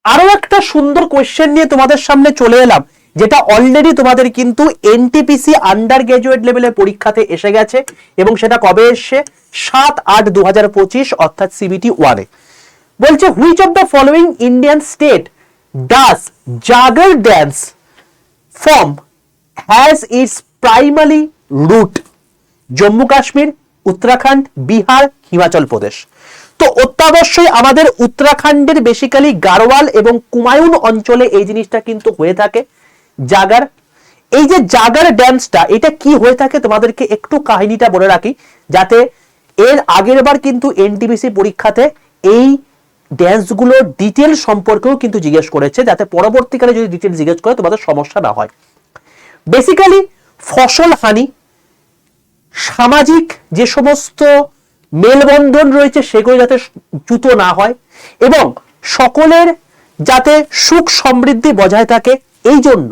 আরো একটা সুন্দর কোয়েশ্চেন নিয়ে তোমাদের সামনে চলে এলাম, যেটা অলরেডি তোমাদের কিন্তু এনটিপিসি আন্ডার গ্রাজুয়েট লেভেলের পরীক্ষাতে এসে গেছে এবং সেটা কবে এসছে 7/8/2025 অর্থাৎ সিবিটি 1-এ। বলছে which of the following Indian state does Jagar dance form has its primary root? Jammu Kashmir, Uttarakhand, Bihar, Himachal Pradesh. তো অত্যাবশ্যই আমাদের উত্তরাখণ্ডের বেসিক্যালি গাড়োয়াল এবং কুমায়ুন অঞ্চলে এই জিনিসটা কিন্তু হয়ে থাকে জাগার। এই যে জাগার ড্যান্সটা এটা কি হয়ে থাকে তোমাদেরকে একটু কাহিনীটা বলে রাখি, যাতে এর আগের বার কিন্তু এনটিপিসি পরীক্ষাতে এই ড্যান্সগুলোর ডিটেল সম্পর্কেও কিন্তু জিজ্ঞেস করেছে, যাতে পরবর্তীকালে যদি ডিটেল জিজ্ঞেস করে তোমাদের সমস্যা না হয়। বেসিক্যালি ফসল হানি, সামাজিক যে সমস্ত মেলবন্ধন রয়েছে সেগুলো যাতে চ্যুত না হয় এবং সকলের যাতে সুখ সমৃদ্ধি বজায় থাকে, এই জন্য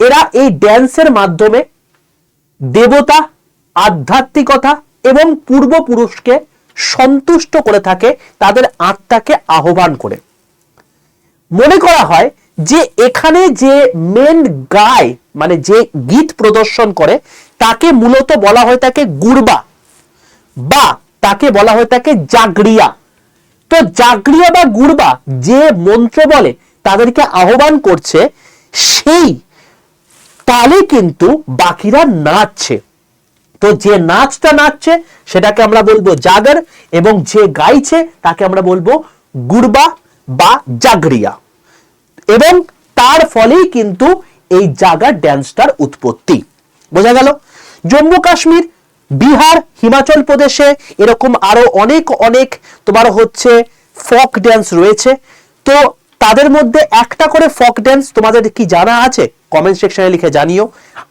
এরা এই ড্যান্সের মাধ্যমে দেবতা, আধ্যাত্মিকতা এবং পূর্বপুরুষকে সন্তুষ্ট করে থাকে, তাদের আত্মাকে আহ্বান করে। মনে করা হয় যে এখানে যে মেন গায় মানে যে গীত প্রদর্শন করে তাকে মূলত বলা হয়ে থাকে গুরবা বা তাকে বলা হয়ে থাকে জাগরিয়া। তো জাগরিয়া বা গুরবা যে মন্ত্র বলে তাদেরকে আহ্বান করছে, সেই তালে কিন্তু বাকিরা নাচছে। তো যে নাচটা নাচছে সেটাকে আমরা বলবো জাগর এবং যে গাইছে তাকে আমরা বলবো গুরবা বা জাগরিয়া, এবং তার ফলেই কিন্তু এই জাগার ড্যান্সটার উৎপত্তি। বোঝা গেল? জম্মু কাশ্মীর, বিহার, হিমাচল প্রদেশে এরকম আরো অনেক অনেক তোমার হচ্ছে ফক ড্যান্স রয়েছে। তো তাদের মধ্যে একটা করে ফক ড্যান্স তোমাদের কি জানা আছে? কমেন্ট সেকশনে লিখে জানিও।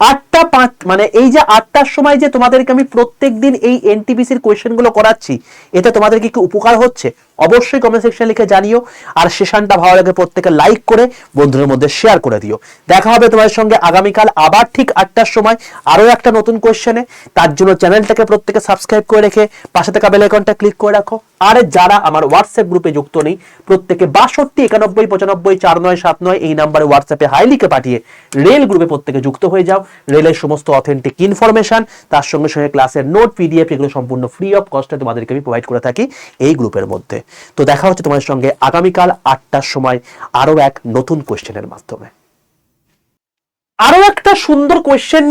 8টা 5 মানে এই যে 8টার সময় যে তোমাদেরকে আমি প্রত্যেকদিন এই এনটিপিসির কোয়েশ্চেনগুলো করাচ্ছি, এতে তোমাদেরকে কি উপকার হচ্ছে? অবশ্যই কমেন্ট সেকশনে লিখে জানিও। আর সেশনটা ভালো লাগে প্রত্যেকে লাইক করে বন্ধুদের মধ্যে শেয়ার করে দিও। দেখা হবে তোমাদের সঙ্গে আগামীকাল আবার ঠিক 8টার সময় আরো একটা নতুন কোয়েশ্চেনে। তার জন্য চ্যানেলটাকে প্রত্যেকে সাবস্ক্রাইব করে রেখে পাশে থাকা বেল আইকনটা ক্লিক করে রাখো। আর যারা আমার হোয়াটসঅ্যাপ গ্রুপে যুক্ত নেই প্রত্যেকে 6291954979 এই নাম্বারে হোয়াটসঅ্যাপে হাই লিখে পাঠিয়ে রেল গ্রুপে প্রত্যেকে যুক্ত হয়ে যাও। রেলের সমস্ত অথেন্টিক ইনফরমেশন তার সঙ্গে সঙ্গে ক্লাসের নোট, পিডিএফ এগুলো সম্পূর্ণ ফ্রি অফ কস্টে তোমাদেরকে আমি প্রোভাইড করে থাকি এই গ্রুপের মধ্যে। তো দেখা হচ্ছে তোমাদের সঙ্গে আগামীকাল 8টার সময় আরো এক নতুন কোয়েশ্চেনের মাধ্যমে। আরো একটা সুন্দর কোয়েশ্চেন